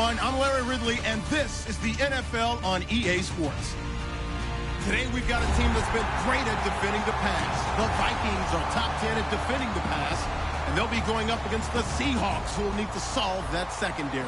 everyone. I'm Larry Ridley, and this is the NFL on EA Sports. Today, we've got a team that's been great at defending the pass. The Vikings are top 10 at defending the pass, and they'll be going up against the Seahawks, who will need to solve that secondary.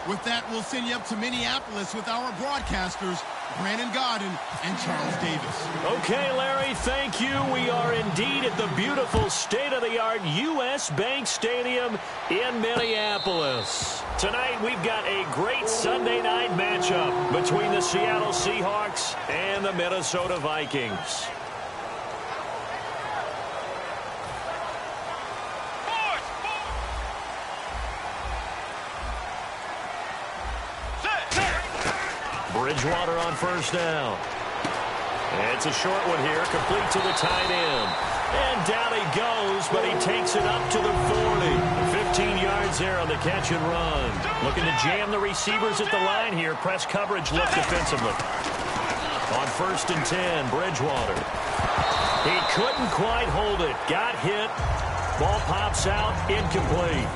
With that, we'll send you up to Minneapolis with our broadcasters, Brandon Godden and Charles Davis. Okay, Larry, thank you. We are indeed at the beautiful state-of-the-art U.S. Bank Stadium in Minneapolis. Tonight, we've got a great Sunday night matchup between the Seattle Seahawks and the Minnesota Vikings. Bridgewater on first down. It's a short one here, complete to the tight end. And down he goes, but he takes it up to the 40. 15 yards there on the catch and run. Looking to jam the receivers at the line here. Press coverage look defensively. On first and 10, Bridgewater. He couldn't quite hold it. Got hit. Ball pops out, incomplete.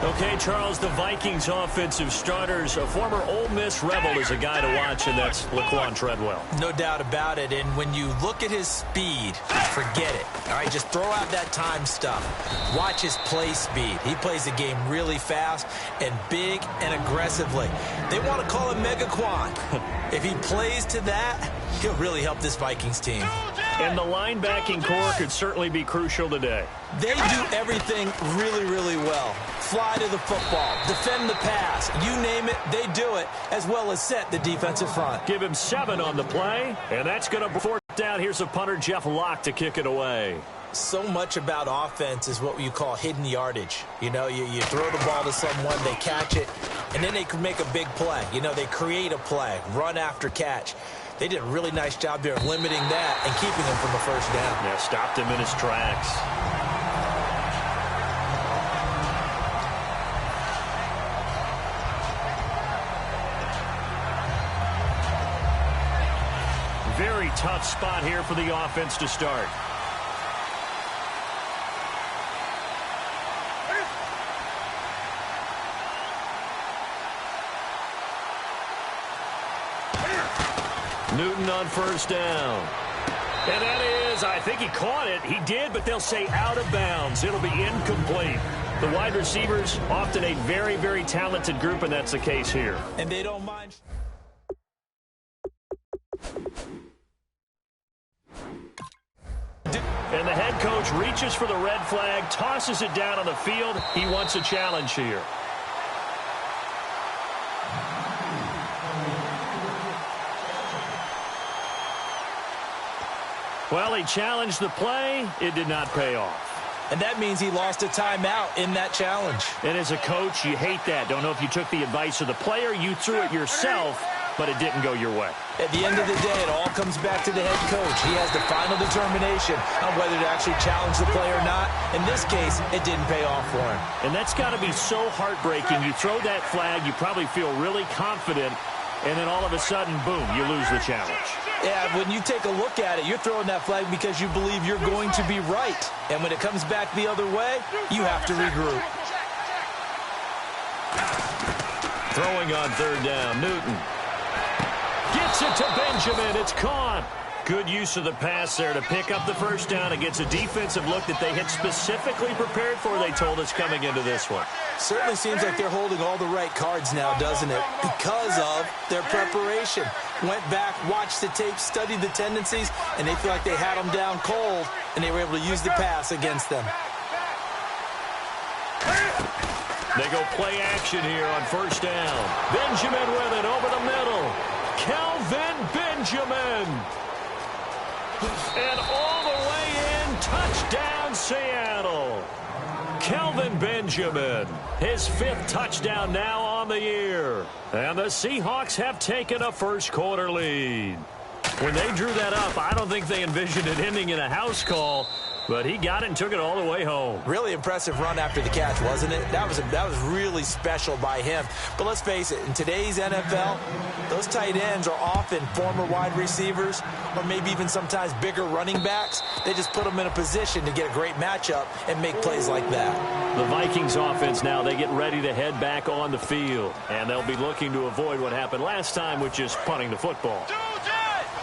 Okay, Charles, the Vikings offensive starters, a former Ole Miss Rebel is a guy to watch, and that's Laquan Treadwell. No doubt about it, and when you look at his speed, forget it. All right, just throw out that time stuff. Watch his play speed. He plays the game really fast and big and aggressively. They want to call him Megaquan. If he plays to that, he'll really help this Vikings team. And the linebacking core could certainly be crucial today. They do everything really, really well. Fly to the football, defend the pass, you name it, they do it, as well as set the defensive front. Give him 7 on the play, and that's going to fourth down. Here's the punter, Jeff Locke, to kick it away. So much about offense is what you call hidden yardage. You know, you throw the ball to someone, they catch it, and then they can make a big play. You know, they create a play, run after catch. They did a really nice job there of limiting that and keeping him from a first down. Yeah, stopped him in his tracks. Very tough spot here for the offense to start. Newton on first down. And that is, I think he caught it. He did, but they'll say out of bounds. It'll be incomplete. The wide receivers, often a very, very talented group, and that's the case here. And they don't mind. And the head coach reaches for the red flag, tosses it down on the field. He wants a challenge here. Well, he challenged the play. It did not pay off. And that means he lost a timeout in that challenge. And as a coach, you hate that. Don't know if you took the advice of the player. You threw it yourself, but it didn't go your way. At the end of the day, it all comes back to the head coach. He has the final determination on whether to actually challenge the play or not. In this case, it didn't pay off for him. And that's got to be so heartbreaking. You throw that flag, you probably feel really confident, and then all of a sudden, boom, you lose the challenge. Yeah, when you take a look at it, you're throwing that flag because you believe you're going to be right. And when it comes back the other way, you have to regroup. Throwing on third down, Newton. Gets it to Benjamin. It's caught. Good use of the pass there to pick up the first down against a defensive look that they had specifically prepared for, they told us, coming into this one. Certainly seems like they're holding all the right cards now, doesn't it? Because of their preparation. Went back, watched the tape, studied the tendencies, and they feel like they had them down cold, and they were able to use the pass against them. They go play action here on first down. Benjamin with it over the middle. Kelvin Benjamin. And all the way in, touchdown Seattle. Kelvin Benjamin, his 5th touchdown now on the year. And the Seahawks have taken a first-quarter lead. When they drew that up, I don't think they envisioned it ending in a house call. but he got it and took it all the way home. Really impressive run after the catch, wasn't it? That was really special by him. But let's face it, in today's NFL, those tight ends are often former wide receivers or maybe even sometimes bigger running backs. They just put them in a position to get a great matchup and make plays like that. The Vikings offense now, they get ready to head back on the field, and they'll be looking to avoid what happened last time, which is punting the football.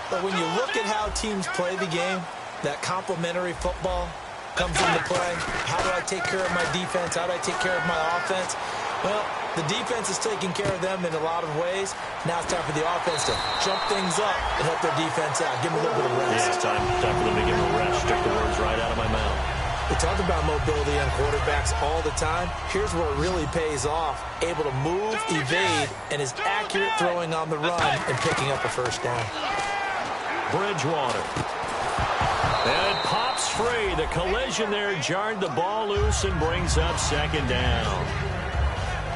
But when you look at how teams play the game, that complementary football comes into play. How do I take care of my defense? How do I take care of my offense? Well, the defense is taking care of them in a lot of ways. Now it's time for the offense to jump things up and help their defense out. Give them a little bit of rest. Yeah, it's time for them to give them a rest. Took the words right out of my mouth. We talk about mobility on quarterbacks all the time. Here's where it really pays off. Able to move, evade, and is accurate throwing on the run and picking up a first down. Bridgewater. And it pops free. The collision there jarred the ball loose and brings up second down.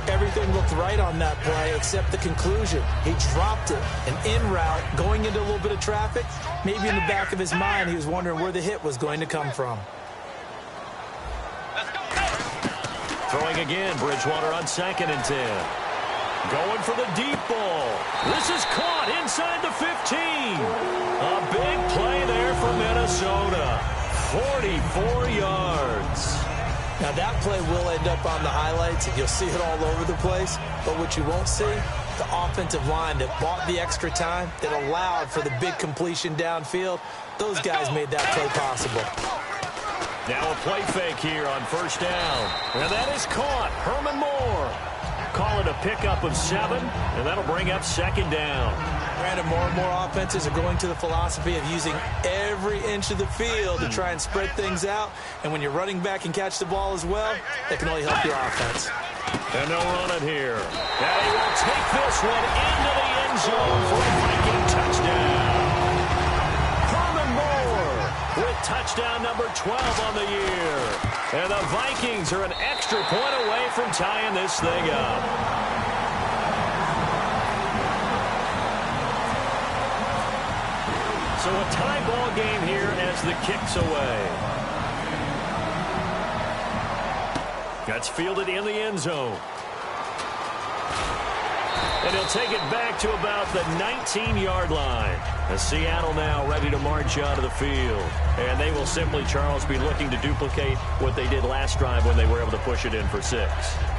Everything looked right on that play except the conclusion. He dropped it. An in route, going into a little bit of traffic. Maybe in the back of his mind, he was wondering where the hit was going to come from. Throwing again, Bridgewater on 2nd and 10. Going for the deep ball. This is caught inside the 15. A big play there for Minnesota. 44 yards. Now that play will end up on the highlights. You'll see it all over the place. But what you won't see, the offensive line that bought the extra time, that allowed for the big completion downfield, those guys made that play possible. Now a play fake here on first down. And that is caught. Herman Moore. Call it a pickup of 7, and that'll bring up second down. Brandon, more and more offenses are going to the philosophy of using every inch of the field to try and spread things out. And when you're running back and catch the ball as well, that can only help your offense. And they'll run it here. And he will take this one into the end zone for a Viking touchdown. Herman Moore with touchdown number 12 on the year. And the Vikings are an extra point away from tying this thing up. So a tie ball game here as the kick's away. That's fielded in the end zone. And he'll take it back to about the 19-yard line. As Seattle now ready to march out of the field. And they will simply, Charles, be looking to duplicate what they did last drive when they were able to push it in for 6.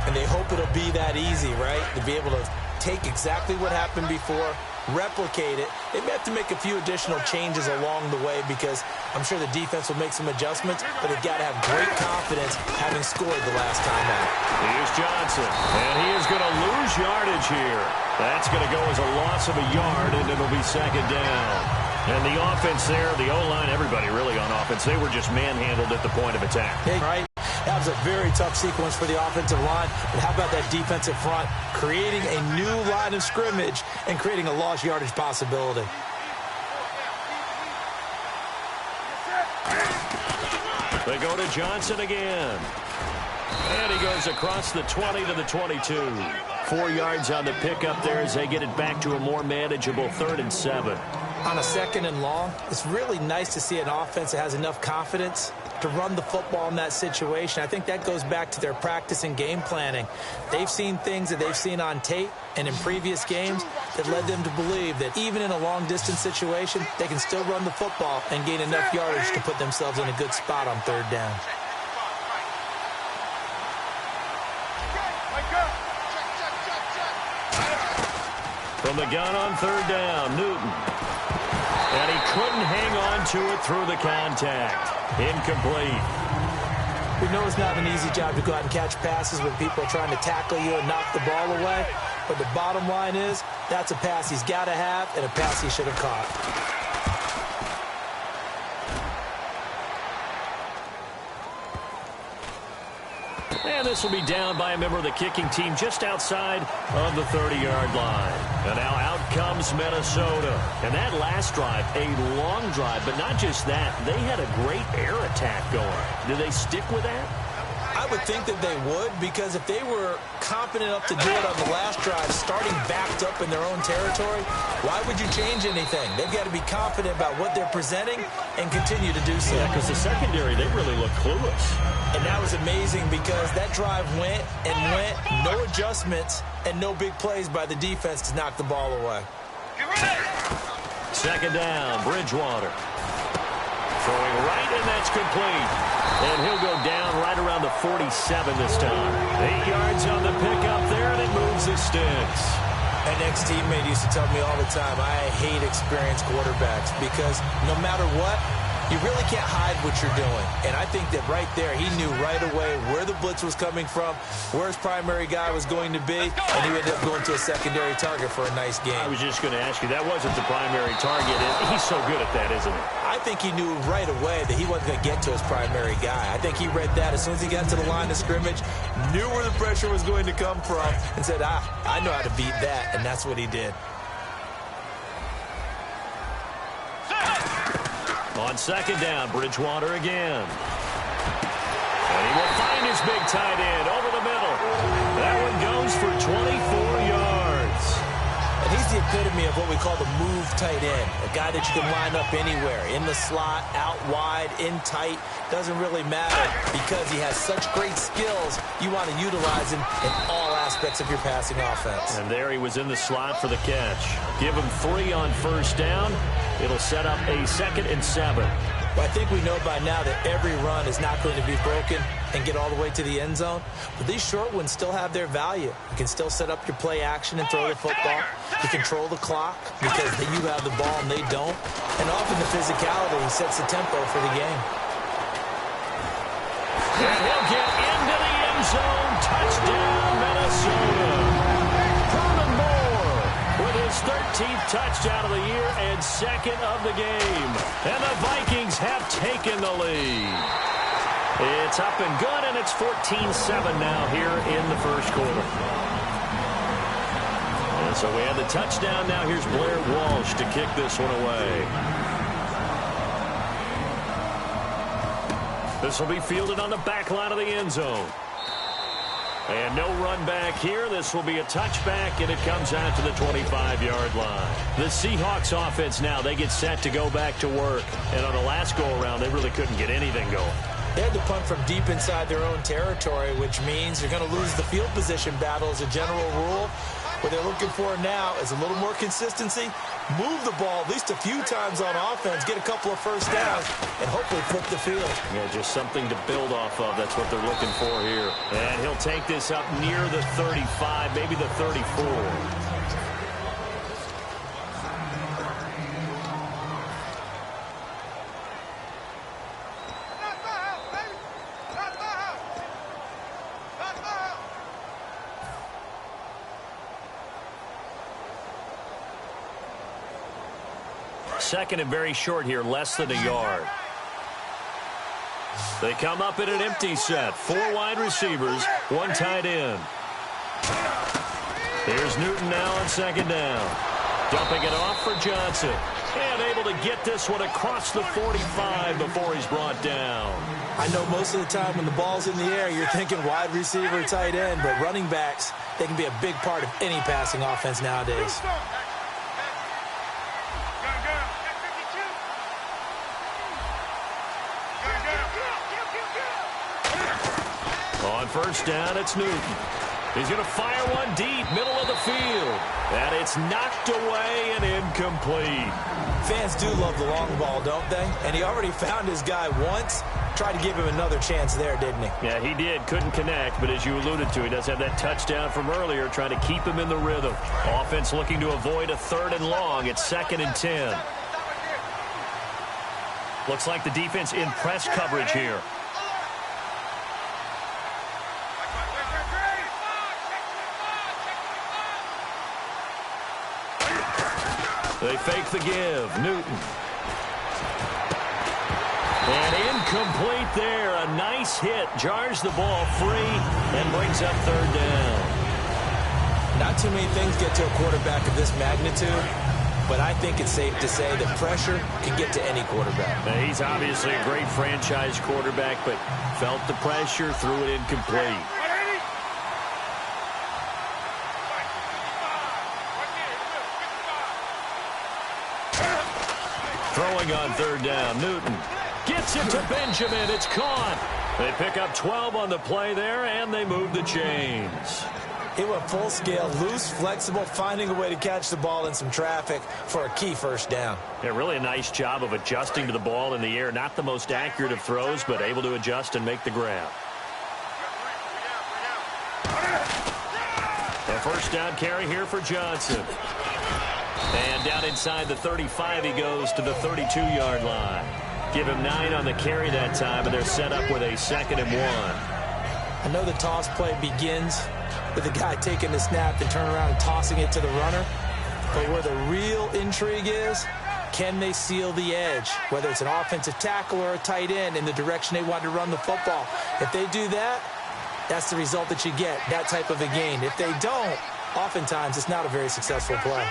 And they hope it'll be that easy, right? To be able to take exactly what happened before, replicate it. They may have to make a few additional changes along the way because I'm sure the defense will make some adjustments, but they've got to have great confidence having scored the last time out. Here's Johnson, and he is going to lose yardage here. That's going to go as a loss of a yard, and it'll be second down. And the offense there, the O-line, everybody really on offense, they were just manhandled at the point of attack. Right. That was a very tough sequence for the offensive line. But how about that defensive front creating a new line of scrimmage and creating a lost yardage possibility? They go to Johnson again. And he goes across the 20 to the 22. 4 yards on the pickup there as they get it back to a more manageable 3rd and 7. On a 2nd and long, it's really nice to see an offense that has enough confidence to run the football in that situation. I think that goes back to their practice and game planning. They've seen things that they've seen on tape and in previous games that led them to believe that even in a long-distance situation, they can still run the football and gain enough yardage to put themselves in a good spot on 3rd down. From the gun on 3rd down, Newton. And he couldn't hang on to it through the contact. Incomplete. We know it's not an easy job to go out and catch passes when people are trying to tackle you and knock the ball away. But the bottom line is, that's a pass he's got to have and a pass he should have caught. And this will be down by a member of the kicking team just outside of the 30-yard line. And now out comes Minnesota. And that last drive, a long drive, but not just that. They had a great air attack going. Do they stick with that? I would think that they would, because if they were confident enough to do it on the last drive, starting backed up in their own territory, why would you change anything? They've got to be confident about what they're presenting and continue to do so. Yeah, because the secondary, they really look clueless. And that was amazing because that drive went and went, no adjustments, and no big plays by the defense to knock the ball away. Second down, Bridgewater. Throwing right, and that's complete. And he'll go down right around the 47 this time. 8 yards on the pickup there, and it moves the sticks. An ex-teammate used to tell me all the time, I hate experienced quarterbacks because no matter what, you really can't hide what you're doing. And I think that right there, he knew right away where the blitz was coming from, where his primary guy was going to be, and he ended up going to a secondary target for a nice game. I was just going to ask you, that wasn't the primary target. He's so good at that, isn't he? I think he knew right away that he wasn't going to get to his primary guy. I think he read that as soon as he got to the line of scrimmage, knew where the pressure was going to come from, and said, I know how to beat that, and that's what he did. On second down, Bridgewater again. And he will find his big tight end over the middle. That one goes for 24 yards. And he's the epitome of what we call the move tight end, a guy that you can line up anywhere, in the slot, out wide, in tight. Doesn't really matter because he has such great skills. You want to utilize him in all aspects of your passing offense. And there he was in the slot for the catch. Give him 3 on first down. It'll set up a 2nd and 7. Well, I think we know by now that every run is not going to be broken and get all the way to the end zone. But these short ones still have their value. You can still set up your play action and throw the football. You control the clock because you have the ball and they don't. And often the physicality sets the tempo for the game. And he'll get into the end zone. Touchdown, Minnesota. With his 13th touchdown of the year and 2nd of the game. And the Vikings have taken the lead. It's up and good, and it's 14-7 now here in the first quarter. And so we have the touchdown. Now here's Blair Walsh to kick this one away. This will be fielded on the back line of the end zone. And no run back here. This will be a touchback, and it comes out to the 25-yard line. The Seahawks offense now, they get set to go back to work. And on the last go-around, they really couldn't get anything going. They had to punt from deep inside their own territory, which means you're going to lose the field position battle as a general rule. What they're looking for now is a little more consistency, move the ball at least a few times on offense, get a couple of first downs, and hopefully flip the field. Yeah, just something to build off of. That's what they're looking for here. And he'll take this up near the 35, maybe the 34. Second and very short here, less than a yard. They come up in an empty set. 4 wide receivers, 1 tight end. Here's Newton now on second down. Dumping it off for Johnson. And able to get this one across the 45 before he's brought down. I know most of the time when the ball's in the air, you're thinking wide receiver, tight end, but running backs, they can be a big part of any passing offense nowadays. On first down, it's Newton. He's going to fire one deep, middle of the field. And it's knocked away and incomplete. Fans do love the long ball, don't they? And he already found his guy once. Tried to give him another chance there, didn't he? Yeah, he did. Couldn't connect, but as you alluded to, he does have that touchdown from earlier, trying to keep him in the rhythm. Offense looking to avoid a 3rd and long. It's 2nd and 10. Looks like the defense in press coverage here. They fake the give. Newton. And incomplete there. A nice hit. Jars the ball free and brings up 3rd down. Not too many things get to a quarterback of this magnitude but I think it's safe to say that pressure can get to any quarterback. Now, he's obviously a great franchise quarterback, but felt the pressure, threw it incomplete. Throwing on third down, Newton gets it to Benjamin. It's caught. They pick up 12 on the play there, and they move the chains. He went full scale, loose, flexible, finding a way to catch the ball in some traffic for a key first down. Yeah, really a nice job of adjusting to the ball in the air. Not the most accurate of throws, but able to adjust and make the grab. A first down carry here for Johnson. And down inside the 35, he goes to the 32-yard line. Give him 9 on the carry that time, and they're set up with a 2nd and 1. I know the toss play begins with the guy taking the snap and turning around and tossing it to the runner. But where the real intrigue is, can they seal the edge? Whether it's an offensive tackle or a tight end in the direction they want to run the football. If they do that, that's the result that you get, that type of a gain. If they don't, oftentimes it's not a very successful play.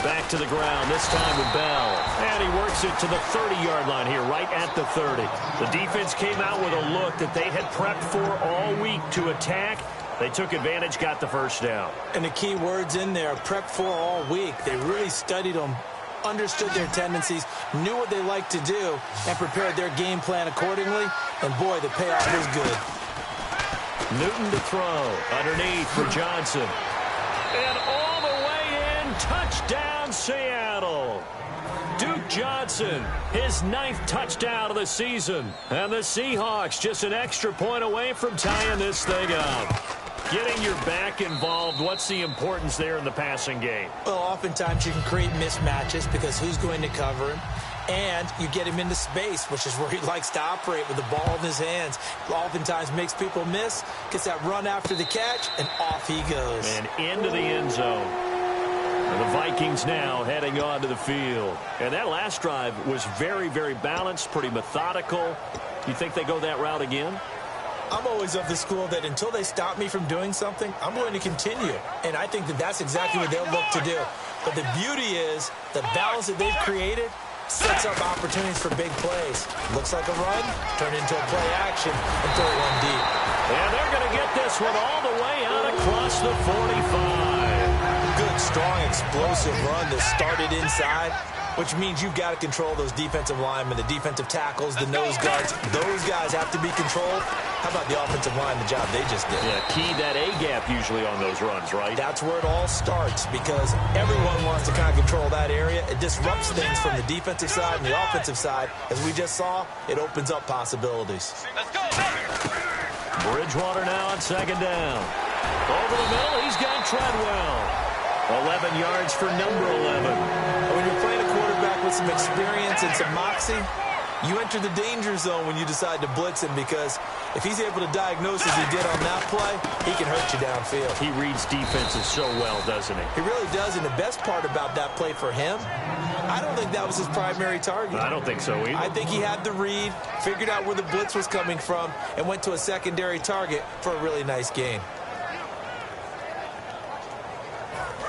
Back to the ground, this time with Bell. And he works it to the 30-yard line here, right at the 30. The defense came out with a look that they had prepped for all week to attack. They took advantage, got the first down. And the key words in there, prepped for all week. They really studied them, understood their tendencies, knew what they liked to do, and prepared their game plan accordingly. And, boy, the payoff was good. Newton to throw, underneath for Johnson. And all the way in, touchdown Seattle. Duke Johnson, his 9th touchdown of the season. And the Seahawks just an extra point away from tying this thing up. Getting your back involved, what's the importance there in the passing game? Well, oftentimes you can create mismatches because who's going to cover him? And you get him into space, which is where he likes to operate with the ball in his hands. Oftentimes makes people miss, gets that run after the catch, and off he goes. And into the end zone. And the Vikings now heading onto the field. And that last drive was very, very balanced, pretty methodical. You think they go that route again? I'm always of the school that until they stop me from doing something, I'm going to continue. And I think that that's exactly what they'll look to do. But the beauty is the balance that they've created sets up opportunities for big plays. Looks like a run, turn into a play action, and throw it one deep. And they're going to get this one all the way out across the 45. Good, strong, explosive run that started inside, which means you've got to control those defensive linemen, the defensive tackles, the nose guards. Those guys have to be controlled. How about the offensive line, the job they just did? Yeah, key that A-gap usually on those runs, right? That's where it all starts because everyone wants to kind of control that area. It disrupts things from the defensive side and the offensive side. As we just saw, it opens up possibilities. Let's go. Bridgewater now on 2nd down. Over the middle, he's got Treadwell. 11 yards for number 11. When you're playing a quarterback with some experience and some moxie, you enter the danger zone when you decide to blitz him because if he's able to diagnose as he did on that play, he can hurt you downfield. He reads defenses so well, doesn't he? He really does, and the best part about that play for him, I don't think that was his primary target. I don't think so either. I think he had the read, figured out where the blitz was coming from, and went to a secondary target for a really nice gain.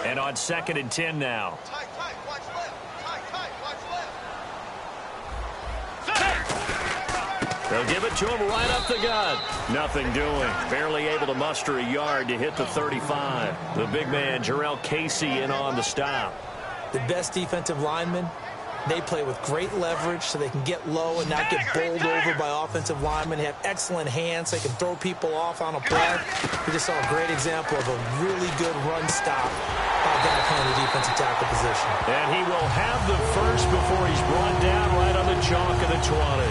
And on 2nd and 10 now. Tight, watch left. Tight, watch left. They'll give it to him right up the gut. Nothing doing. Barely able to muster a yard to hit the 35. The big man, Jarrell Casey, in on the stop. The best defensive linemen, they play with great leverage so they can get low and not get bowled over by offensive linemen. They have excellent hands. They can throw people off on a play. We just saw a great example of a really good run stop by a guy playing the defensive tackle position. And he will have the first before he's brought down right on the chalk of the 20.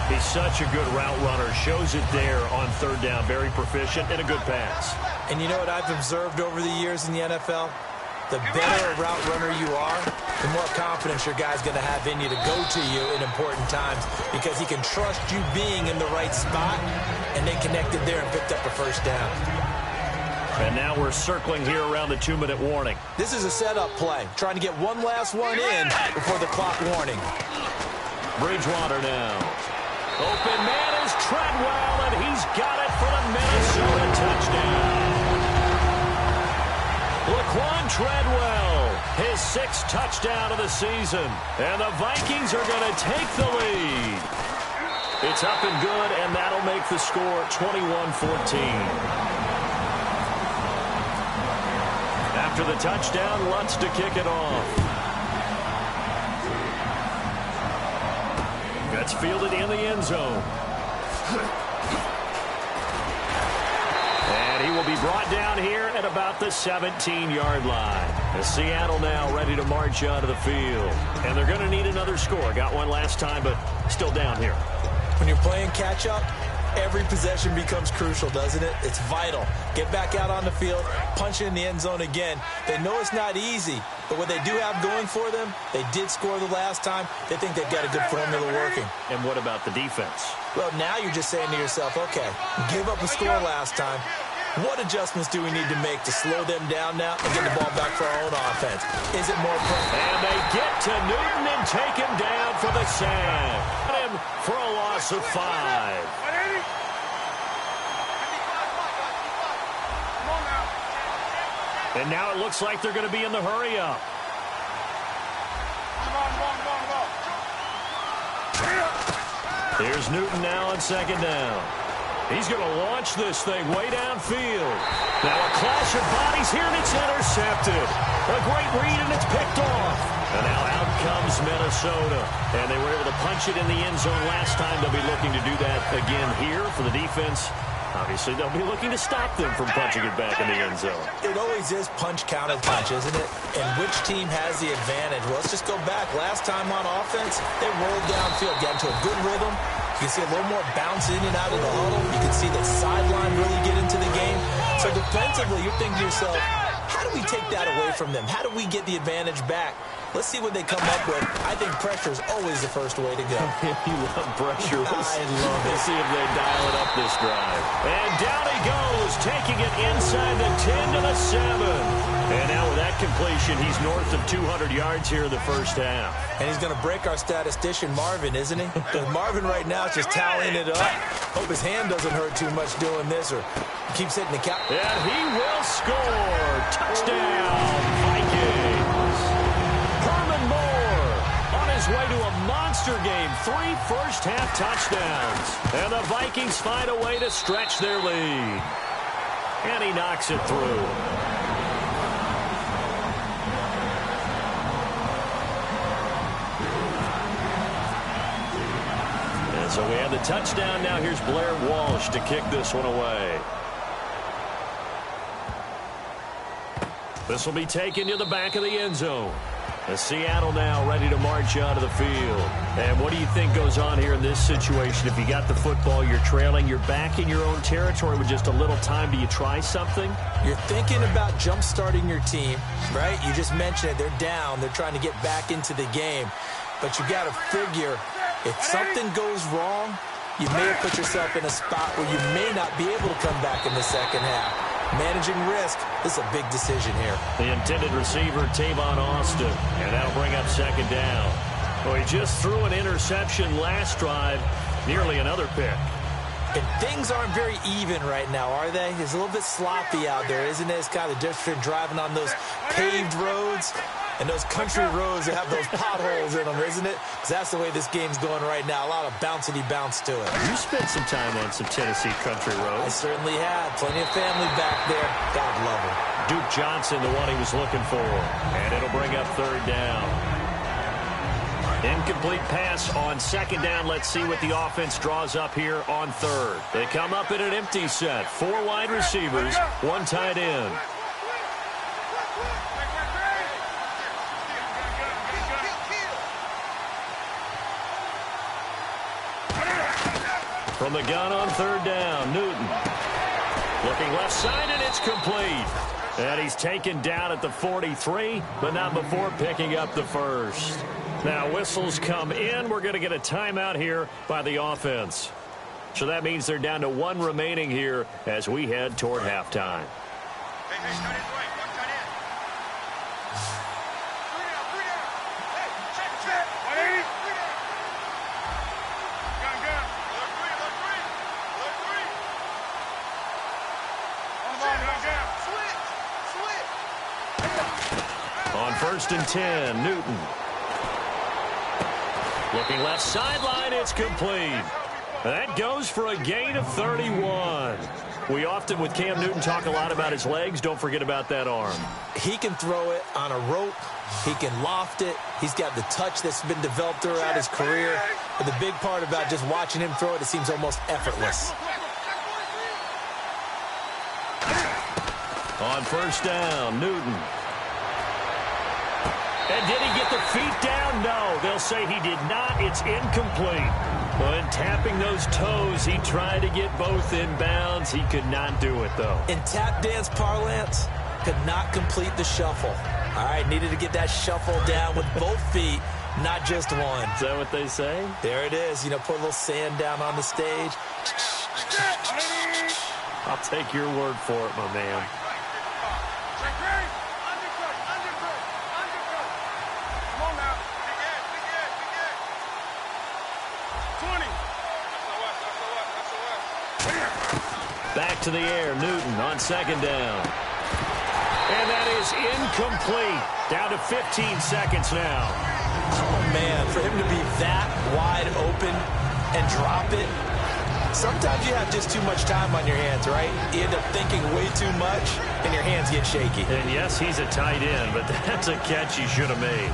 He's such a good route runner. Shows it there on 3rd down. Very proficient and a good pass. And you know what I've observed over the years in the NFL? The better a route runner you are, the more confidence your guy's going to have in you to go to you in important times because he can trust you being in the right spot, and they connected there and picked up a first down. And now we're circling here around the 2-minute warning. This is a setup play, trying to get one last one in before the clock warning. Bridgewater now. Open man is Treadwell, and he's got it for the Minnesota touchdown. Treadwell, his 6th touchdown of the season. And the Vikings are going to take the lead. It's up and good, and that'll make the score 21-14. After the touchdown, Lutz to kick it off. That's fielded in the end zone. And he will be brought down here at about the 17-yard line. As Seattle now ready to march onto the field. And they're going to need another score. Got one last time, but still down here. When you're playing catch-up, every possession becomes crucial, doesn't it? It's vital. Get back out on the field, punch it in the end zone again. They know it's not easy, but what they do have going for them, they did score the last time. They think they've got a good formula working. And what about the defense? Well, now you're just saying to yourself, okay, give up a score last time. What adjustments do we need to make to slow them down now and get the ball back for our own offense? Is it more pressure? And they get to Newton and take him down for the sack. Got him for a loss of 5. And now it looks like they're going to be in the hurry-up. Here's Newton now on 2nd down. He's going to launch this thing way downfield. Now a clash of bodies here, and it's intercepted. A great read, and it's picked off. And now out comes Minnesota. And they were able to punch it in the end zone last time. They'll be looking to do that again here for the defense. Obviously, they'll be looking to stop them from punching it back in the end zone. It always is punch, counter punch, isn't it? And which team has the advantage? Well, let's just go back. Last time on offense, they rolled downfield, got into a good rhythm. You can see a little more bounce in and out of the huddle. You can see the sideline really get into the game. So defensively, you're thinking to yourself, how do we take that away from them? How do we get the advantage back? Let's see what they come up with. I think pressure is always the first way to go. You love pressure. I love it. Let's see if they dial it up this drive. And down he goes, taking it inside the 10 to the 7. And now with that completion, he's north of 200 yards here in the first half. And he's going to break our statistician, Marvin, isn't he? Because Marvin right now is just tallying it up. Hope his hand doesn't hurt too much doing this or keeps hitting the cap. And he will score. Touchdown, Vikings. Way to a monster game. 3 first-half touchdowns. And the Vikings find a way to stretch their lead. And he knocks it through. And so we have the touchdown. Now here's Blair Walsh to kick this one away. This will be taken to the back of the end zone. As Seattle now ready to march onto the field. And what do you think goes on here in this situation? If you got the football, you're trailing, you're back in your own territory with just a little time. Do you try something? You're thinking about jump-starting your team, right? You just mentioned it. They're down. They're trying to get back into the game. But you got to figure, if something goes wrong, you may have put yourself in a spot where you may not be able to come back in the second half. Managing risk, this is a big decision here. The intended receiver, Tavon Austin, and that'll bring up 2nd down. Well, he just threw an interception last drive, nearly another pick. And things aren't very even right now, are they? It's a little bit sloppy out there, isn't it? It's kind of different between driving on those paved roads and those country roads that have those potholes in them, isn't it? Because that's the way this game's going right now. A lot of bouncy bounce to it. You spent some time on some Tennessee country roads. I certainly had. Plenty of family back there. God love them. Duke Johnson, the one he was looking for. And it'll bring up 3rd down. Incomplete pass on 2nd down. Let's see what the offense draws up here on 3rd. They come up in an empty set. 4 wide receivers, 1 tight end. From the gun on 3rd down, Newton. Looking left side, and it's complete. And he's taken down at the 43, but not before picking up the first. Now whistles come in. We're going to get a timeout here by the offense. So that means they're down to 1 remaining here as we head toward halftime. Hey, tight end's right. Watch tight end. 3 down. Hey, check. 180. 3 down. Gun. Look 3. Switch. 1st and 10, Newton. Looking left sideline, it's complete. That goes for a gain of 31. We often, with Cam Newton, talk a lot about his legs. Don't forget about that arm. He can throw it on a rope. He can loft it. He's got the touch that's been developed throughout his career. But the big part about just watching him throw it, it seems almost effortless. On 1st down, Newton. And did he get the feet down? No, they'll say he did not. It's incomplete. When tapping those toes, he tried to get both in bounds. He could not do it, though. In tap dance parlance, could not complete the shuffle. All right, needed to get that shuffle down with both feet, not just one. Is that what they say? There it is. You know, put a little sand down on the stage. I'll take your word for it, my man. Back to the air, Newton on 2nd down. And that is incomplete. Down to 15 seconds now. Oh, man, for him to be that wide open and drop it. Sometimes you have just too much time on your hands, right? You end up thinking way too much, and your hands get shaky. And yes, he's a tight end, but that's a catch he should have made.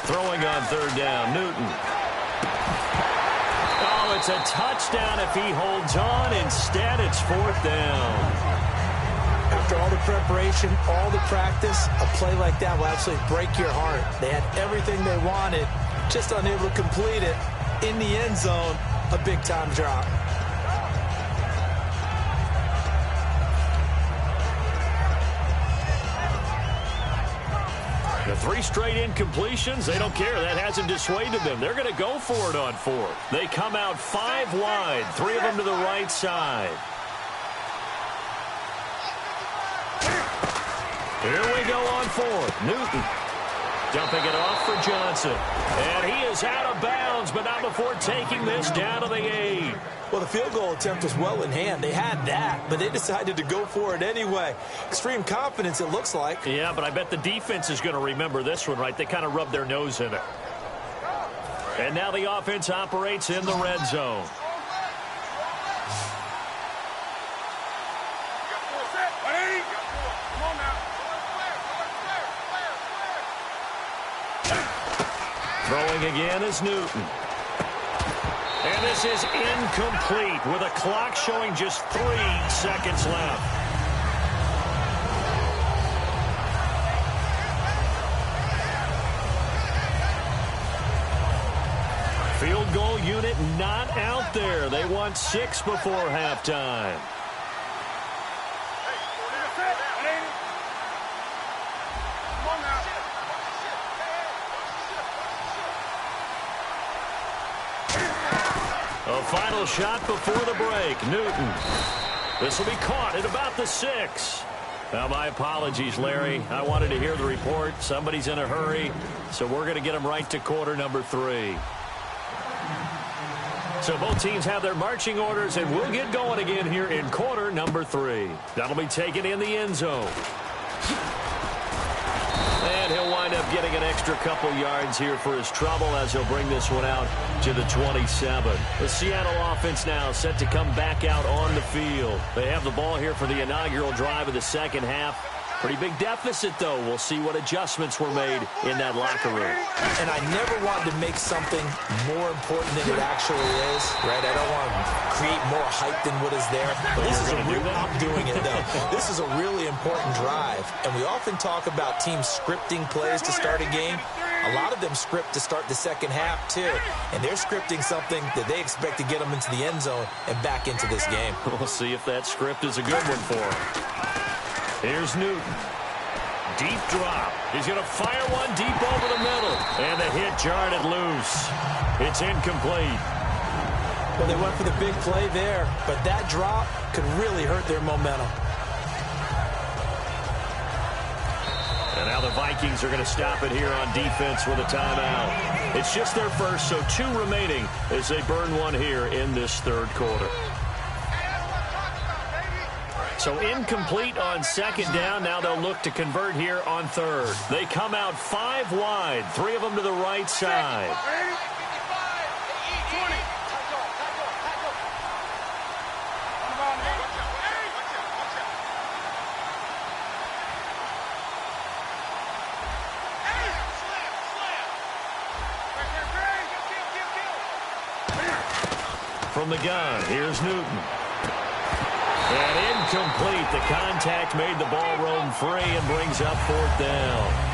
Throwing on 3rd down, Newton. Oh, it's a touchdown if he holds on. Instead, it's 4th down. After all the preparation, all the practice, a play like that will absolutely break your heart. They had everything they wanted, just unable to complete it. In the end zone, a big-time drop. The 3 straight incompletions, they don't care. That hasn't dissuaded them. They're going to go for it on 4th. They come out 5 wide, 3 of them to the right side. Here we go on 4th. Newton dumping it off for Johnson. And he is out of bounds, but not before taking this down to the 8. Well, the field goal attempt was well in hand. They had that, but they decided to go for it anyway. Extreme confidence, it looks like. Yeah, but I bet the defense is going to remember this one, right? They kind of rubbed their nose in it. And now the offense operates in the red zone. Throwing again is Newton. And this is incomplete with a clock showing just 3 seconds left. Field goal unit not out there. They want 6 before halftime. A final shot before the break. Newton. This will be caught at about the 6. Now, my apologies, Larry. I wanted to hear the report. Somebody's in a hurry, so we're going to get them right to quarter number 3. So both teams have their marching orders, and we'll get going again here in quarter number 3. That'll be taken in the end zone. And he'll wind up getting an extra couple yards here for his trouble as he'll bring this one out to the 27. The Seattle offense now set to come back out on the field. They have the ball here for the inaugural drive of the second half. Pretty big deficit, though. We'll see what adjustments were made in that locker room. And I never wanted to make something more important than it actually is, right? I don't want to create more hype than what is there. But this is I'm doing it, though. This is a really important drive. And we often talk about teams scripting plays to start a game. A lot of them script to start the second half, too. And they're scripting something that they expect to get them into the end zone and back into this game. We'll see if that script is a good one for them. Here's Newton. Deep drop. He's going to fire one deep over the middle. And the hit jarred it loose. It's incomplete. Well, they went for the big play there, but that drop could really hurt their momentum. And now the Vikings are going to stop it here on defense with a timeout. It's just their first, so 2 remaining as they burn one here in this third quarter. So incomplete on second down. Now they'll look to convert here on third. They come out 5 wide, 3 of them to the right side. From the gun, here's Newton. And incomplete. The contact made the ball roam free and brings up 4th down.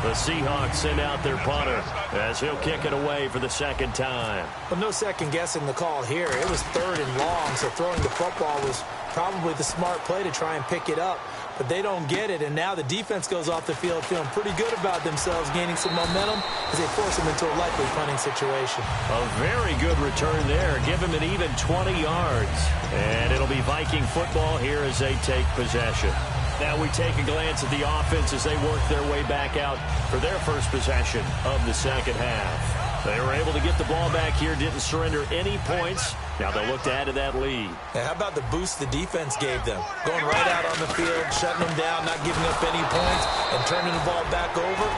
The Seahawks send out their punter as he'll kick it away for the second time. But no second guessing the call here. It was 3rd and long, so throwing the football was probably the smart play to try and pick it up. But they don't get it, and now the defense goes off the field feeling pretty good about themselves, gaining some momentum as they force them into a likely punting situation. A very good return there. Give him an even 20 yards. And it'll be Viking football here as they take possession. Now we take a glance at the offense as they work their way back out for their first possession of the second half. They were able to get the ball back here, didn't surrender any points. Now they'll look to add to that lead. How about the boost the defense gave them? Going right out on the field, shutting them down, not giving up any points, and turning the ball back over.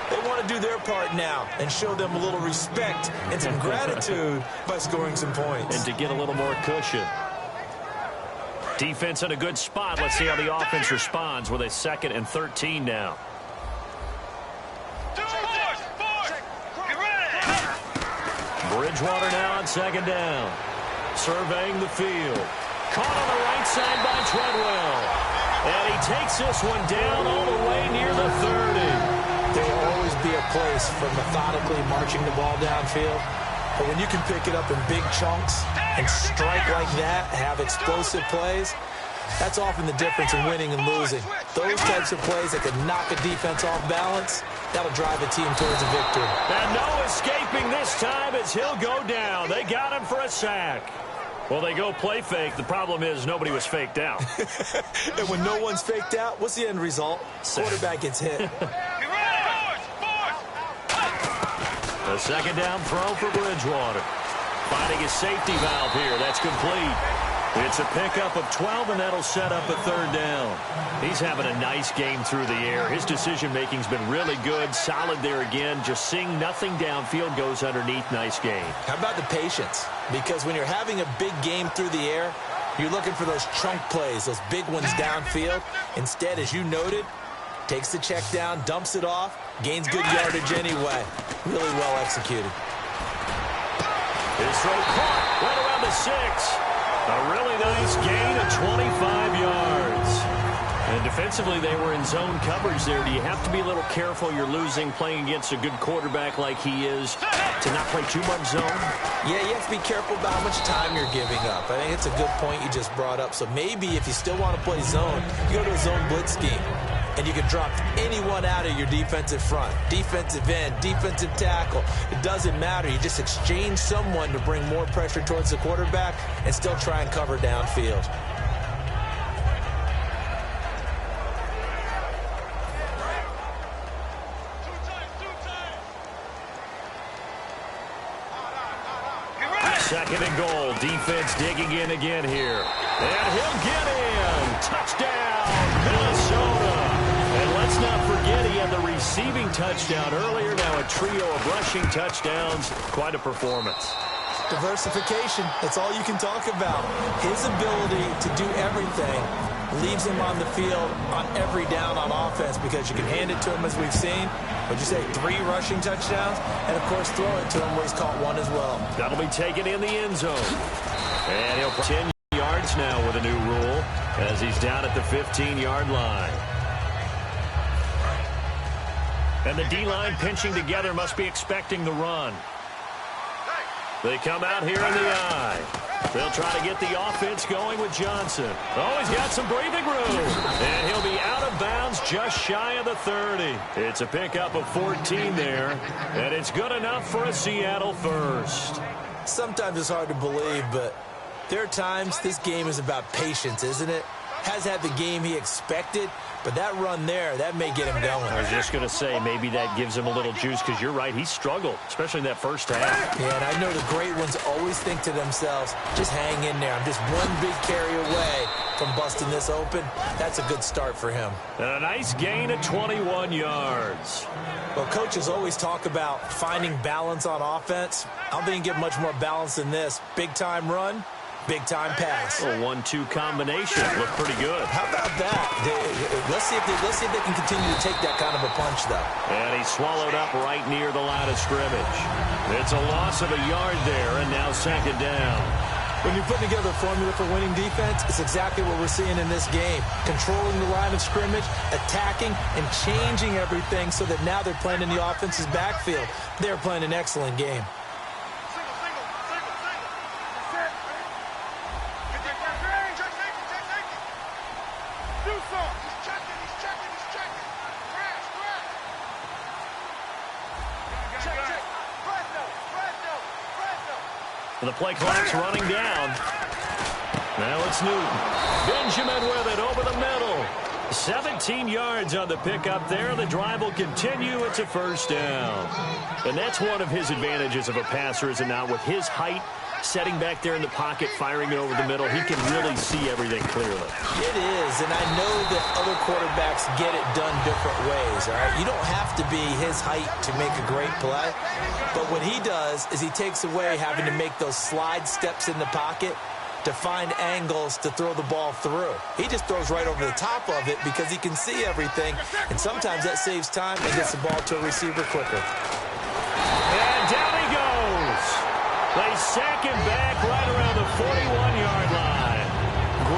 They want to do their part now and show them a little respect and some gratitude by scoring some points. And to get a little more cushion. Defense in a good spot. Let's see how the offense responds with a 2nd and 13 now. Bridgewater now on second down. Surveying the field. Caught on the right side by Treadwell. And he takes this one down all the way near the 30. There will always be a place for methodically marching the ball downfield. But when you can pick it up in big chunks and strike like that, have explosive plays, that's often the difference in winning and losing. Those types of plays that can knock a defense off balance, that'll drive a team towards a victory. And no escaping this time as he'll go down. They got him for a sack. Well, they go play fake. The problem is nobody was faked out. And when no one's faked out, what's the end result? Quarterback gets hit. A second down throw for Bridgewater. Finding his safety valve here. That's complete. It's a pickup of 12, and that'll set up a 3rd down. He's having a nice game through the air. His decision-making's been really good. Solid there again. Just seeing nothing downfield goes underneath. Nice game. How about the patience? Because when you're having a big game through the air, you're looking for those chunk plays, those big ones downfield. Instead, as you noted, takes the check down, dumps it off, gains good yardage anyway. Really well executed. His throw caught right around the 6. A really nice gain of 25 yards. And defensively, they were in zone coverage there. Do you have to be a little careful? You're losing playing against a good quarterback like he is to not play too much zone? Yeah, you have to be careful about how much time you're giving up. I think it's a good point you just brought up. So maybe if you still want to play zone, you go to a zone blitz scheme. And you can drop anyone out of your defensive front. Defensive end, defensive tackle. It doesn't matter. You just exchange someone to bring more pressure towards the quarterback and still try and cover downfield. Second and goal. Defense digging in again here. And he'll get in. Touchdown, Minnesota. And let's not forget he had the receiving touchdown earlier. Now a trio of rushing touchdowns. Quite a performance. Diversification. That's all you can talk about. His ability to do everything leaves him on the field on every down on offense because you can hand it to him as we've seen. What'd you say, 3 rushing touchdowns? And, of course, throw it to him where he's caught 1 as well. That'll be taken in the end zone. And he'll put 10 yards now with a new rule as he's down at the 15-yard line. And the D-line pinching together must be expecting the run. They come out here in the eye. They'll try to get the offense going with Johnson. Oh, he's got some breathing room. And he'll be out of bounds just shy of the 30. It's a pickup of 14 there. And it's good enough for a Seattle first. Sometimes it's hard to believe, but there are times this game is about patience, isn't it? Has had the game he expected, But that run there, that may get him going. I was just going to say, maybe that gives him a little juice, because you're right, he struggled, especially in that first half. Yeah, and I know the great ones always think to themselves, just hang in there. I'm just one big carry away from busting this open. That's a good start for him. And a nice gain of 21 yards. Well, coaches always talk about finding balance on offense. I don't think you get much more balance than this. Big-time run, big-time pass. A 1-2 combination. Looked pretty good. How about that? Let's see if they can continue to take that kind of a punch, though. And he's swallowed up right near the line of scrimmage. It's a loss of a yard there, and now second down. When you're putting together a formula for winning defense, it's exactly what we're seeing in this game. Controlling the line of scrimmage, attacking, and changing everything so that now they're playing in the offense's backfield. They're playing an excellent game. The play clock's running down. Now it's Newton. Benjamin with it over the middle. 17 yards on the pickup there. The drive will continue. It's a first down. And that's one of his advantages of a passer, is it not? With his height, setting back there in the pocket, firing it over the middle, he can really see everything clearly. It is, and I know that other quarterbacks get it done different ways, all right? You don't have to be his height to make a great play, but what he does is he takes away having to make those slide steps in the pocket to find angles to throw the ball through. He just throws right over the top of it because he can see everything, and sometimes that saves time and gets the ball to a receiver quicker. And down he goes. They sack him back right around the 41-yard line.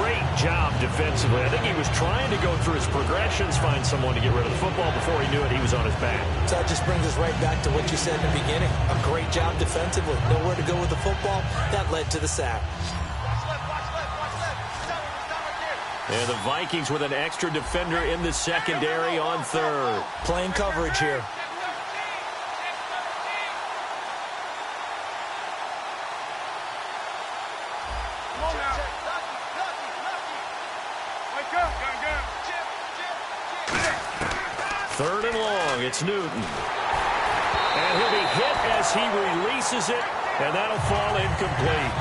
Great job defensively. I think he was trying to go through his progressions, find someone to get rid of the football. Before he knew it, he was on his back. So that just brings us right back to what you said in the beginning. A great job defensively. Nowhere to go with the football. That led to the sack. And the Vikings with an extra defender in the secondary on third. Playing coverage here. Third and long, it's Newton. And he'll be hit as he releases it, and that'll fall incomplete.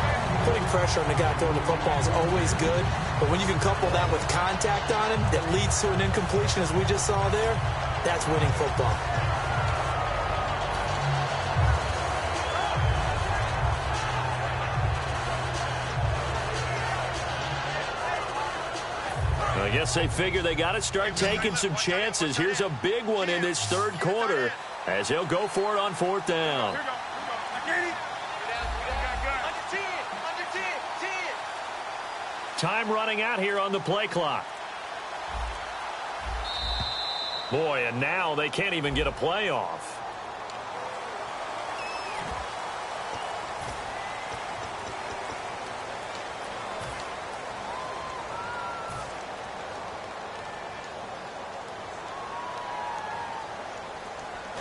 Putting pressure on the guy throwing the football is always good, but when you can couple that with contact on him that leads to an incompletion, as we just saw there, that's winning football. I guess they figure they got to start taking some chances. Here's a big one in this third quarter as he'll go for it on fourth down. Time running out here on the play clock. Boy, and now they can't even get a play off.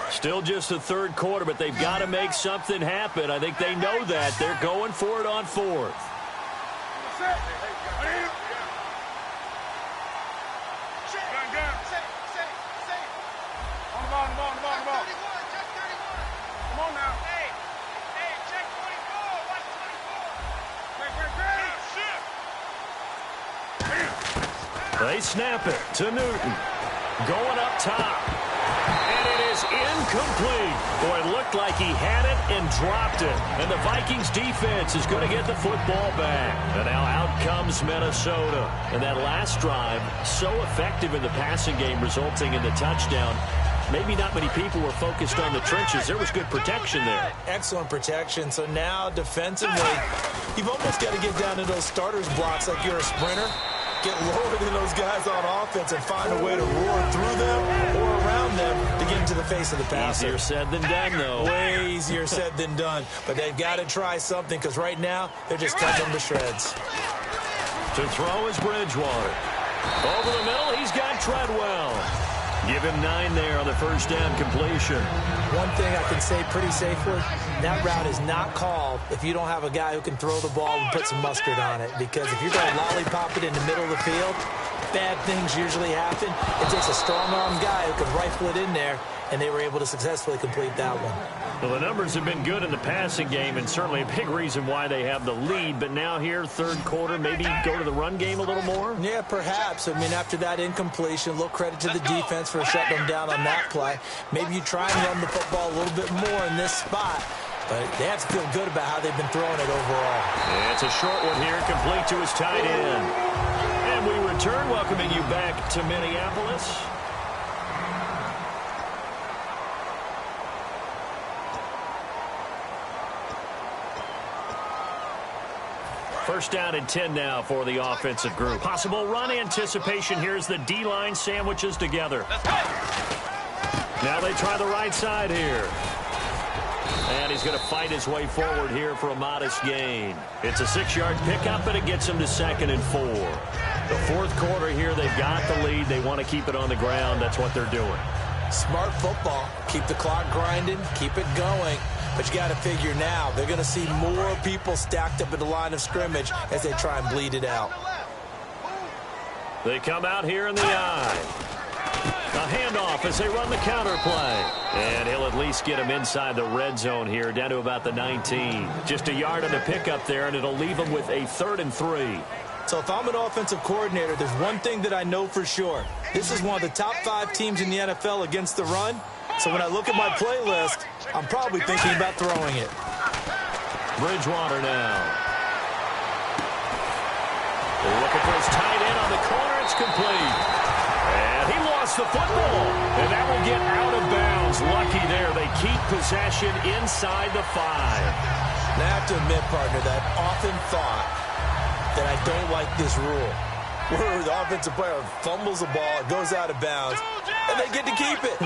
Still just the third quarter, but they've got to make something happen. I think they know that. They're going for it on fourth. They snap it to Newton. Going up top. And it is incomplete. Boy, it looked like he had it and dropped it. And the Vikings defense is going to get the football back. And now out comes Minnesota. And that last drive, so effective in the passing game, resulting in the touchdown. Maybe not many people were focused on the trenches. There was good protection there. Excellent protection. So now defensively, you've almost got to get down to those starters blocks like you're a sprinter. Get lower than those guys on offense and find a way to roar through them or around them to get into the face of the passer. Easier said than done, though. Way easier said than done. But they've got to try something because right now they're just cutting them to shreds. To throw is Bridgewater. Over the middle, he's got Treadwell. Give him 9 there on the first down completion. One thing I can say pretty safely, that route is not called if you don't have a guy who can throw the ball and put some mustard on it. Because if you're going to lollipop it in the middle of the field, bad things usually happen. It takes a strong-arm guy who can rifle it in there, and they were able to successfully complete that one. Well, the numbers have been good in the passing game, and certainly a big reason why they have the lead. But now here, third quarter, maybe go to the run game a little more? Yeah, perhaps. I mean, after that incompletion, a little credit to the defense for shutting them down on that play. Maybe you try and run the football a little bit more in this spot. But they have to feel good about how they've been throwing it overall. Yeah, it's a short one here, complete to his tight end. And we return, welcoming you back to Minneapolis. First down and 10 now for the offensive group. Possible run anticipation. Here's the D-line sandwiches together. Now they try the right side here. And he's going to fight his way forward here for a modest gain. It's a 6-yard pickup, and it gets him to 2nd and 4. The fourth quarter here, they've got the lead. They want to keep it on the ground. That's what they're doing. Smart football. Keep the clock grinding. Keep it going. But you got to figure now, they're going to see more people stacked up at the line of scrimmage as they try and bleed it out. They come out here in the eye. A handoff as they run the counter play. And he'll at least get him inside the red zone here, down to about the 19. Just a yard on the pickup there, and it'll leave him with a 3rd and 3. So if I'm an offensive coordinator, there's one thing that I know for sure. This is one of the top 5 teams in the NFL against the run. So when I look at my playlist, I'm probably thinking about throwing it. Bridgewater now. They're looking for his tight end on the corner. It's complete. And he lost the football. And that will get out of bounds. Lucky there. They keep possession inside the 5. Now I have to admit, partner, that I've often thought that I don't like this rule, where the offensive player fumbles the ball, it goes out of bounds, and they get to keep it.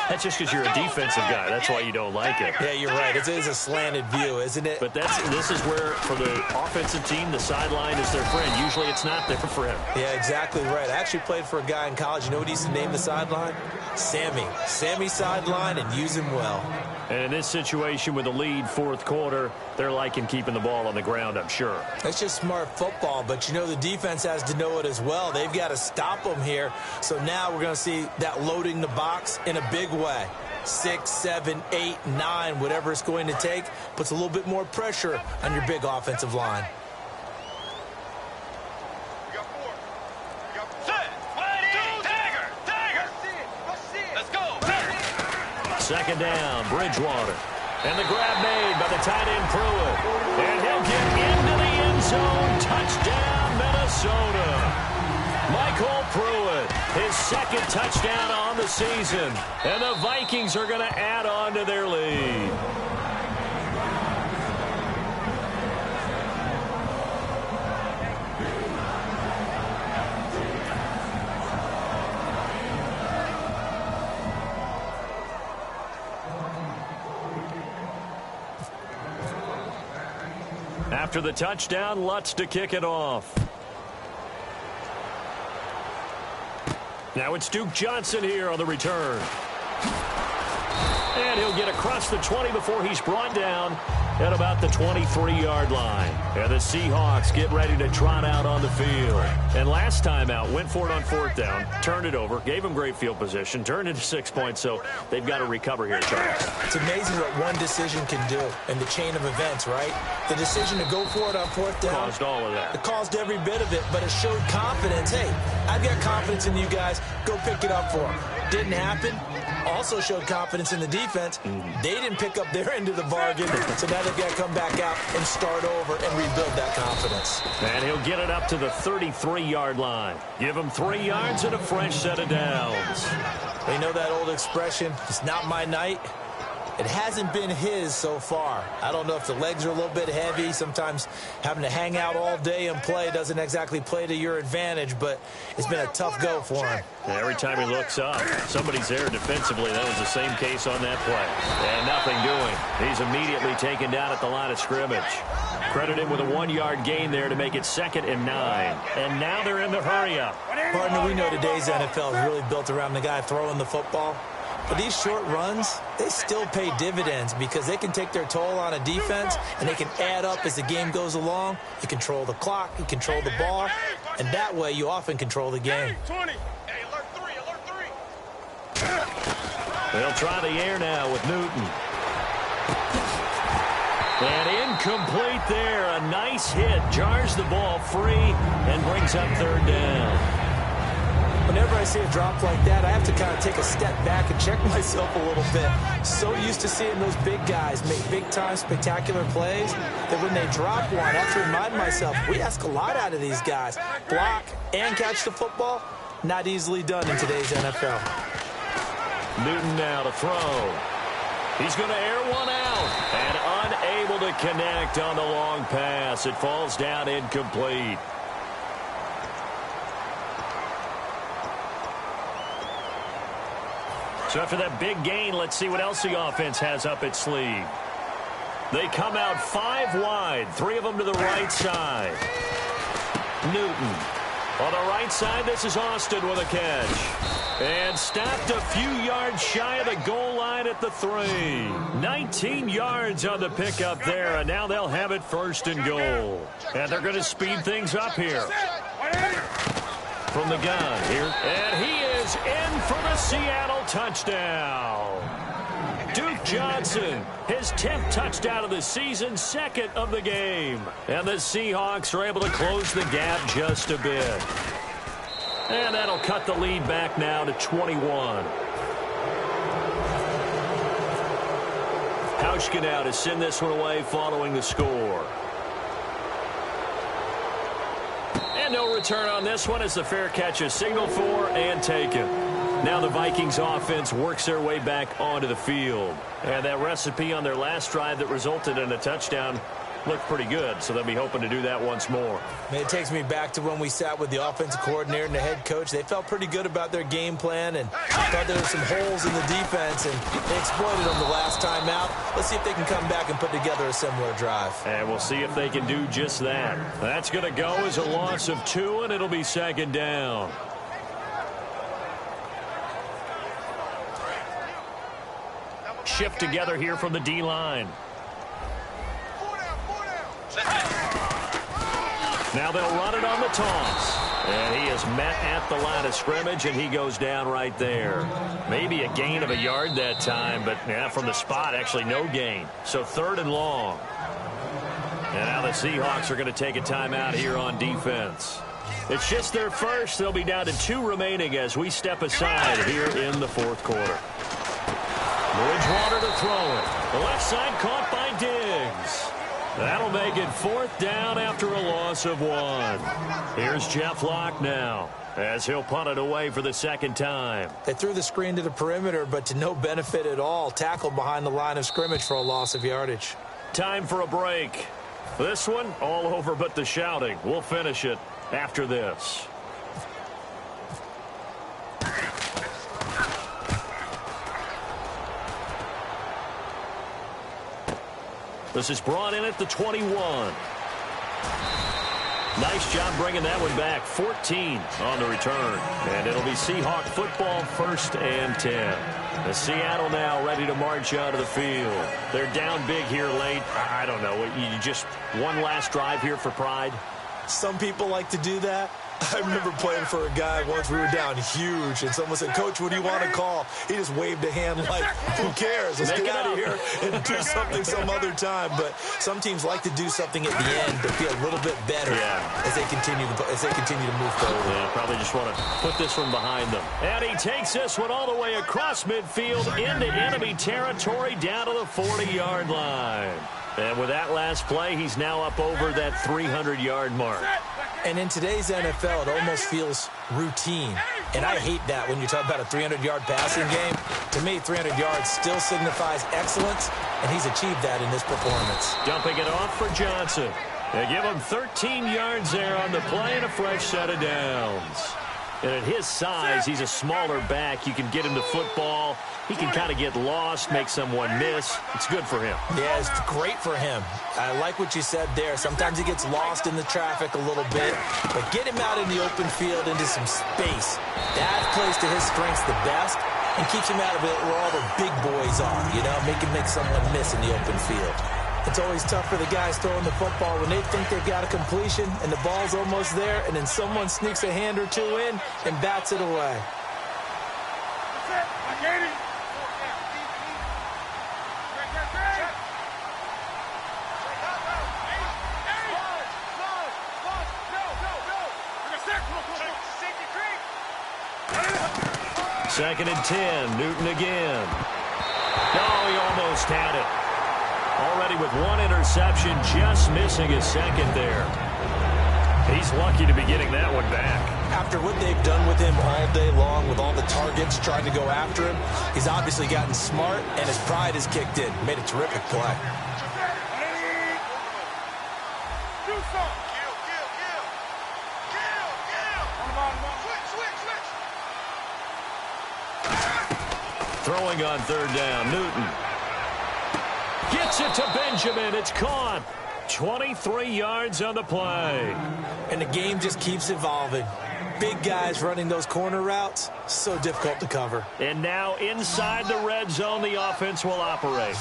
That's just because you're a defensive guy. That's why you don't like it. Yeah, you're right. It is a slanted view, isn't it? But this is where, for the offensive team, the sideline is their friend. Usually it's not there for him. Yeah, exactly right. I actually played for a guy in college. You know what he used to name the sideline? Sammy. Sammy sideline, and use him well. And in this situation with the lead, fourth quarter, they're liking keeping the ball on the ground, I'm sure. That's just smart football, but you know the defense has to know it as well. They've got to stop them here. So now we're going to see that loading the box in a big way. 6, 7, 8, 9, whatever it's going to take, puts a little bit more pressure on your big offensive line. Second down, Bridgewater. And the grab made by the tight end, Pruitt. And he'll get into the end zone. Touchdown, Minnesota. Michael Pruitt, his 2nd touchdown on the season. And the Vikings are going to add on to their lead. After the touchdown, Lutz to kick it off. Now it's Duke Johnson here on the return. And he'll get across the 20 before he's brought down at about the 23-yard line. And the Seahawks get ready to trot out on the field. And last time out, went for it on 4th down, turned it over, gave them great field position, turned into 6 points, so they've got to recover here, Charles. It's amazing what one decision can do in the chain of events, right? The decision to go for it on 4th down. Caused all of that. It caused every bit of it, but it showed confidence. Hey, I've got confidence in you guys. Go pick it up for them. Didn't happen. Also showed confidence in the defense. They didn't pick up their end of the bargain, so now they've got to come back out and start over and rebuild that confidence. And he'll get it up to the 33-yard line. Give him 3 yards and a fresh set of downs. You know that old expression, it's not my night? It hasn't been his so far. I don't know if the legs are a little bit heavy. Sometimes having to hang out all day and play doesn't exactly play to your advantage, but it's been a tough go for him. Every time he looks up, somebody's there defensively. That was the same case on that play. And nothing doing. He's immediately taken down at the line of scrimmage. Credited with a 1-yard gain there to make it 2nd and 9. And now they're in the hurry-up. Partner, we know today's NFL is really built around the guy throwing the football. But these short runs, they still pay dividends because they can take their toll on a defense, and they can add up as the game goes along. You control the clock, you control the ball, and that way you often control the game. 20. Hey, alert 3. They'll try the air now with Newton. And incomplete there. A nice hit. Jars the ball free and brings up third down. Whenever I see a drop like that, I have to kind of take a step back and check myself a little bit. So used to seeing those big guys make big-time spectacular plays that when they drop one, I have to remind myself, we ask a lot out of these guys. Block and catch the football, not easily done in today's NFL. Newton now to throw. He's going to air one out and unable to connect on the long pass. It falls down incomplete. So after that big gain, let's see what else the offense has up its sleeve. They come out 5 wide, 3 of them to the right side. Newton. On the right side, this is Austin with a catch. And stopped a few yards shy of the goal line at the 3. 19 yards on the pickup there, and now they'll have it first and goal. And they're going to speed things up here. From the gun here. And he is in for the Seattle touchdown. Duke Johnson, his 10th touchdown of the season, 2nd of the game. And the Seahawks are able to close the gap just a bit. And that'll cut the lead back now to 21. Hauschka now to send this one away following the score. And no return on this one as the fair catch is signaled for and taken. Now the Vikings offense works their way back onto the field. And that recipe on their last drive that resulted in a touchdown looked pretty good, so they'll be hoping to do that once more. It takes me back to when we sat with the offensive coordinator and the head coach. They felt pretty good about their game plan and thought there were some holes in the defense, and they exploited them the last time out. Let's see if they can come back and put together a similar drive. And we'll see if they can do just that. That's going to go as a loss of 2, and it'll be 2nd down. Shift together here from the D-line. Now they'll run it on the toss. And he is met at the line of scrimmage, and he goes down right there. Maybe a gain of a yard that time, but yeah, from the spot, actually no gain. So 3rd and long. And now the Seahawks are going to take a timeout here on defense. It's just their first. They'll be down to 2 remaining as we step aside here in the 4th quarter. Bridgewater to throw it. The left side caught by Diggs. That'll make it 4th down after a loss of 1. Here's Jeff Locke now as he'll punt it away for the 2nd time. They threw the screen to the perimeter, but to no benefit at all. Tackled behind the line of scrimmage for a loss of yardage. Time for a break. This one, all over but the shouting. We'll finish it after this. This is brought in at the 21. Nice job bringing that one back. 14 on the return. And it'll be Seahawk football, 1st and 10. The Seattle now ready to march out of the field. They're down big here late. I don't know. You just one last drive here for pride? Some people like to do that. I remember playing for a guy once. We were down huge, and someone said, "Coach, what do you want to call?" He just waved a hand like, "Who cares? Let's get out of here and do something some other time." But some teams like to do something at the end to feel a little bit better as they continue to move forward. Yeah, probably just want to put this one behind them. And he takes this one all the way across midfield into enemy territory down to the 40-yard line. And with that last play, he's now up over that 300-yard mark. And in today's NFL, it almost feels routine. And I hate that when you talk about a 300-yard passing game. To me, 300 yards still signifies excellence, and he's achieved that in this performance. Dumping it off for Johnson. They give him 13 yards there on the play and a fresh set of downs. And at his size, he's a smaller back. You can get him to football. He can kind of get lost, make someone miss. It's good for him. Yeah, it's great for him. I like what you said there. Sometimes he gets lost in the traffic a little bit, but get him out in the open field into some space. That plays to his strengths the best, and keeps him out of it where all the big boys are, you know, make someone miss in the open field. It's always tough for the guys throwing the football when they think they've got a completion and the ball's almost there, and then someone sneaks a hand or two in and bats it away. Second and 10, Newton again. Oh, he almost had it. Already with one interception, just missing his second there. He's lucky to be getting that one back. After what they've done with him all day long, with all the targets trying to go after him, he's obviously gotten smart, and his pride has kicked in. Made a terrific play. Throwing on third down, Newton. Gets it to Benjamin. It's caught. 23 yards on the play. And the game just keeps evolving. Big guys running those corner routes, so difficult to cover. And now inside the red zone, the offense will operate.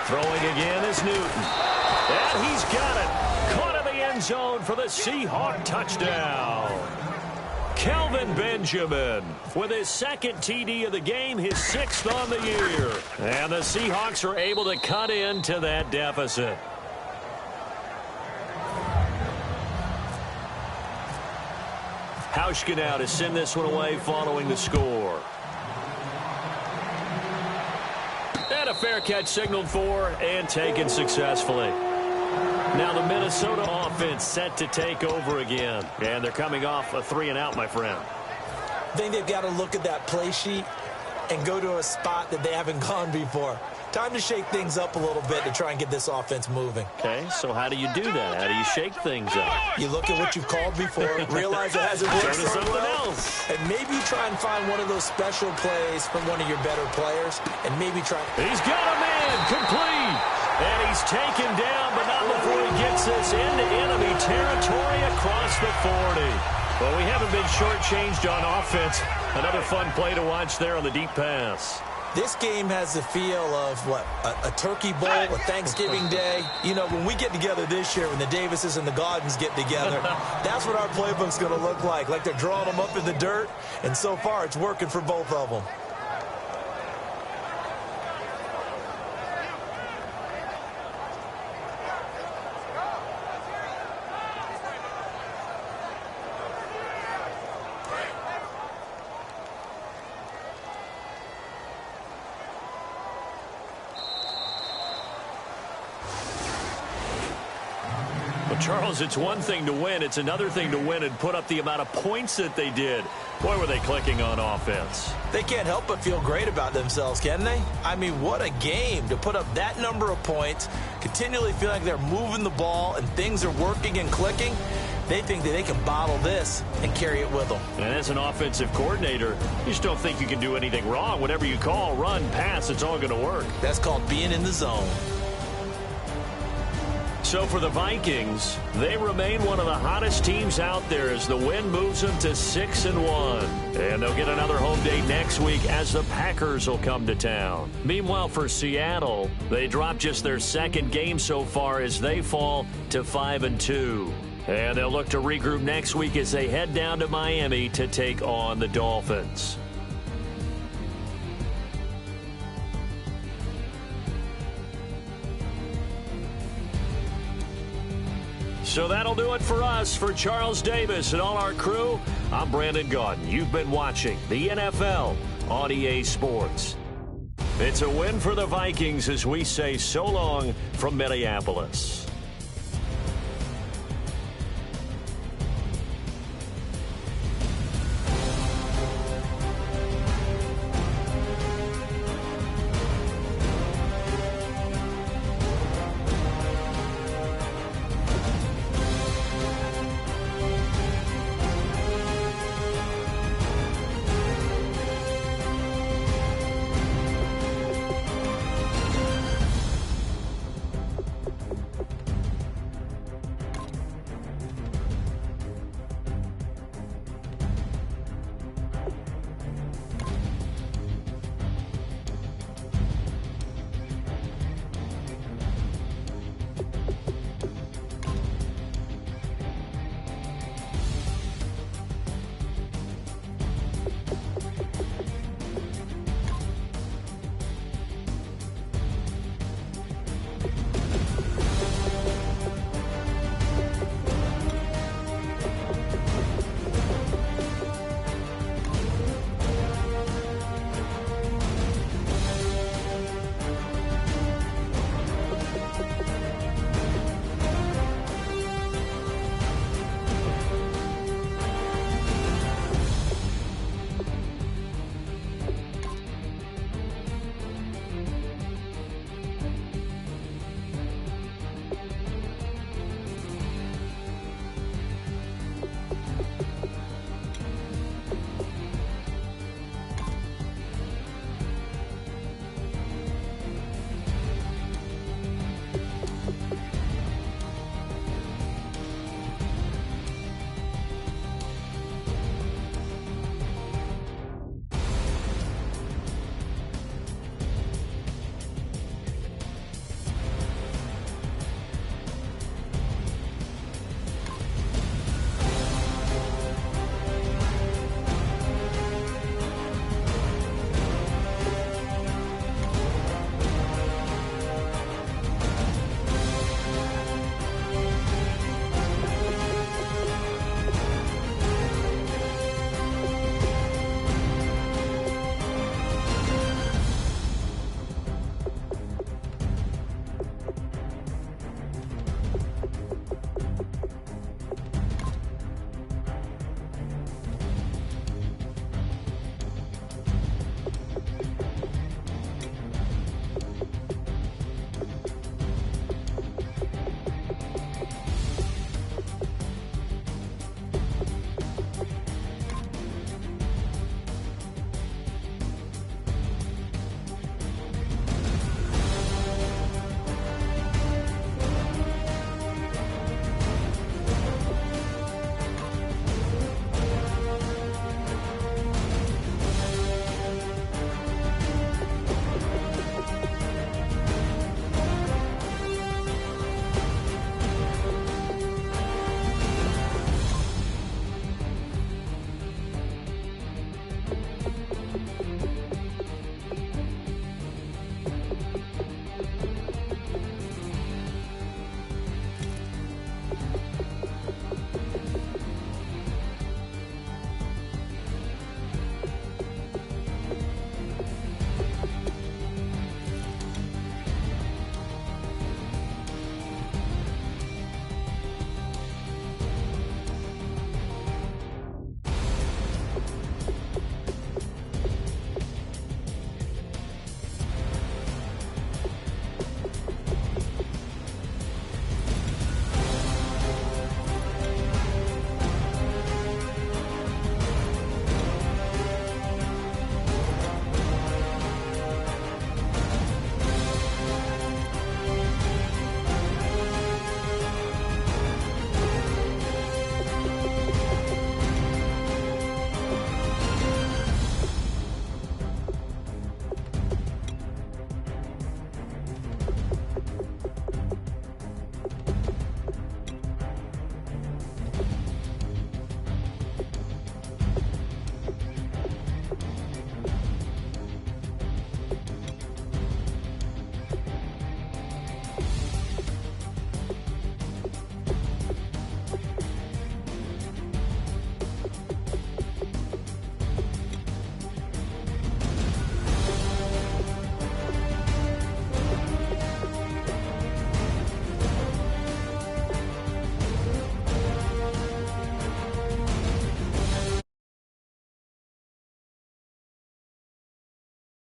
Throwing again is Newton. And he's got it. Caught in the end zone for the Seahawk touchdown. Kelvin Benjamin with his second TD of the game, his sixth on the year. And the Seahawks are able to cut into that deficit. Hauschka now to send this one away following the score. And a fair catch signaled for and taken successfully. Now the Minnesota offense set to take over again. And they're coming off a 3-and-out, my friend. I think they've got to look at that play sheet and go to a spot that they haven't gone before. Time to shake things up a little bit to try and get this offense moving. Okay, so how do you do that? How do you shake things up? You look at what you've called before, realize it hasn't worked so something well, else. and maybe try and find one of those special plays from one of your better players, and maybe try. He's got a man, complete. And he's taken down, but not before he gets this into enemy territory across the 40. Well, we haven't been shortchanged on offense. Another fun play to watch there on the deep pass. This game has the feel of, what, a turkey bowl, a Thanksgiving Day. You know, when we get together this year, when the Davises and the Gaudens get together, that's what our playbook's going to look like they're drawing them up in the dirt, and so far it's working for both of them. Charles, it's one thing to win. It's another thing to win and put up the amount of points that they did. Boy, were they clicking on offense. They can't help but feel great about themselves, can they? I mean, what a game to put up that number of points, continually feel like they're moving the ball and things are working and clicking. They think that they can bottle this and carry it with them. And as an offensive coordinator, you just don't think you can do anything wrong. Whatever you call, run, pass, it's all going to work. That's called being in the zone. So for the Vikings, they remain one of the hottest teams out there as the win moves them to 6-1. And they'll get another home date next week as the Packers will come to town. Meanwhile, for Seattle, they dropped just their second game so far as they fall to 5-2. And they'll look to regroup next week as they head down to Miami to take on the Dolphins. So that'll do it for us. For Charles Davis and all our crew, I'm Brandon Gaudin. You've been watching the NFL on EA Sports. It's a win for the Vikings as we say so long from Minneapolis.